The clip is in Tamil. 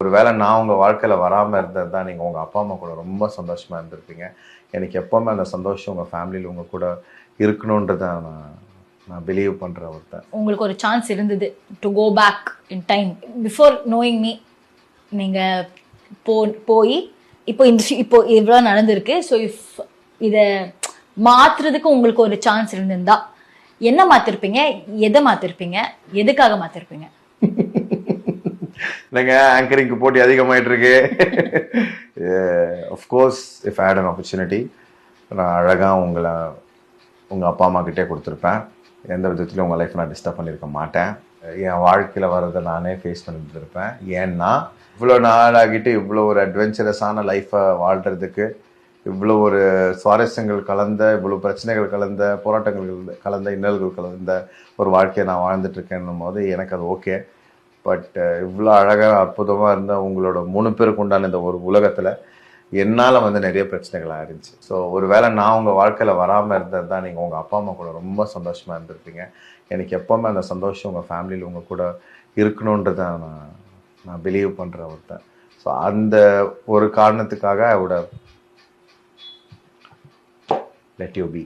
ஒரு வேளை நான் உங்கள் வாழ்க்கையில் வராமல் இருந்தது தான் நீங்கள் உங்கள் அப்பா அம்மா கூட ரொம்ப சந்தோஷமாக இருந்திருப்பீங்க. எனக்கு எப்போவுமே அந்த சந்தோஷம் உங்கள் ஃபேமிலியில் உங்கள் கூட இருக்கணுன்றதை நான் பிலீவ் பண்ணுற ஒருத்தன். உங்களுக்கு ஒரு சான்ஸ் இருந்தது to go back in time before knowing me, நீங்கள் போய் இப்போ இவ்வளோ நடந்திருக்கு. ஸோ இஃப் இதை மாற்றுறதுக்கு உங்களுக்கு ஒரு சான்ஸ் இருந்திருந்தா என்ன மாற்றிருப்பீங்க? எதை மாற்றிருப்பீங்க? எதுக்காக மாற்றிருப்பீங்க? இல்லைங்க, ஆங்கரிங்க்கு போட்டி அதிகமாயிட்டு இருக்கு. Of course if I had an opportunity நான் அழகாக உங்கள் அப்பா அம்மா கிட்டே கொடுத்துருப்பேன். எந்த விதத்துலையும் உங்கள் லைஃப் நான் டிஸ்டர்ப் பண்ணியிருக்க மாட்டேன். என் வாழ்க்கையில் வர்றதை நானே ஃபேஸ் பண்ணிட்டு இருப்பேன். ஏன்னா இவ்வளோ நாள் ஆகிட்டு இவ்வளோ ஒரு அட்வென்ச்சரஸான லைஃப்பை வாழ்கிறதுக்கு, இவ்வளோ ஒரு சுவாரஸ்யங்கள் கலந்த, இவ்வளோ பிரச்சனைகள் கலந்த, போராட்டங்கள் கலந்த, இன்னல்கள் கலந்த ஒரு வாழ்க்கையை நான் வாழ்ந்துட்டுருக்கேன்னும் போது எனக்கு அது ஓகே. பட் இவ்வளோ அழகாக அற்புதமாக இருந்த உங்களோட 3 பேருக்கு உண்டான இந்த ஒரு உலகத்தில் என்னால் நிறைய பிரச்சனைகள் ஆயிருந்துச்சு. ஸோ ஒரு வேளை நான் உங்கள் வாழ்க்கையில் வராமல் இருந்தது தான் நீங்கள் உங்கள் அப்பா அம்மா கூட ரொம்ப சந்தோஷமாக இருந்திருப்பீங்க. எனக்கு எப்போவுமே அந்த சந்தோஷம் உங்கள் ஃபேமிலியில் உங்கள் கூட இருக்கணுன்றதை நான் பிலீவ் பண்ணுற ஒருத்தன். ஸோ அந்த ஒரு காரணத்துக்காக I would have let you be.